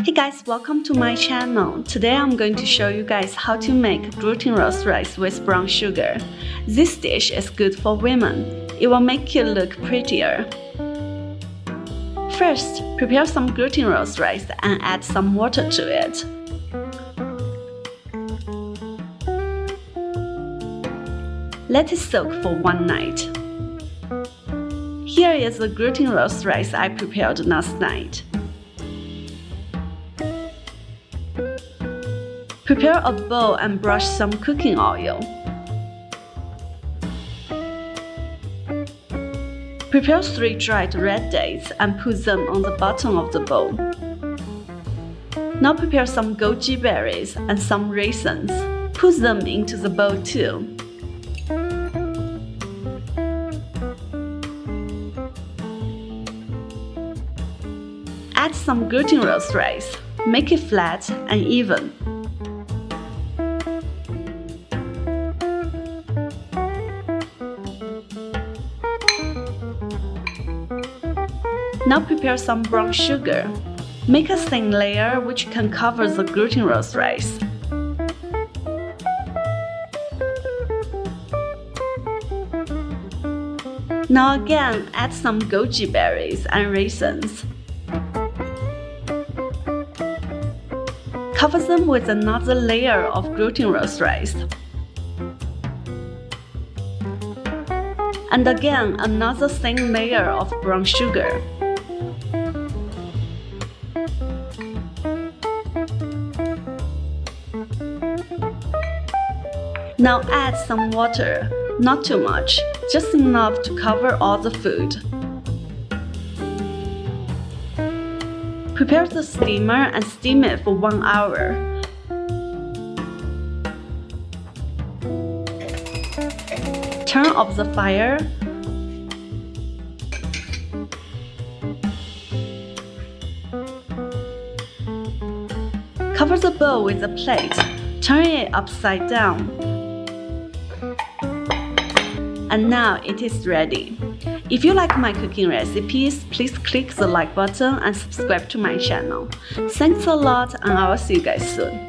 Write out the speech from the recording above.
Hey guys, welcome to my channel. Today I'm going to show you guys how to make glutinous rice with brown sugar. This dish is good for women. It will make you look prettier. First, prepare some glutinous rice and add some water to it. Let it soak for one night. Here is the glutinous rice I prepared last night. Prepare a bowl and brush some cooking oil. Prepare 3 dried red dates and put them on the bottom of the bowl. Now prepare some goji berries and some raisins. Put them into the bowl too. Add some glutinous rice. Make it flat and even. Now prepare some brown sugar. Make a thin layer which can cover the glutinous rice. Now again, add some goji berries and raisins. Cover them with another layer of glutinous rice. And again, another thin layer of brown sugar. Now add some water, not too much, just enough to cover all the food. Prepare the steamer and steam it for 1 hour. Turn off the fire. Cover the bowl with a plate. Turn it upside down. And now it is ready. If you like my cooking recipes, please click the like button and subscribe to my channel. Thanks a lot, and I will see you guys soon.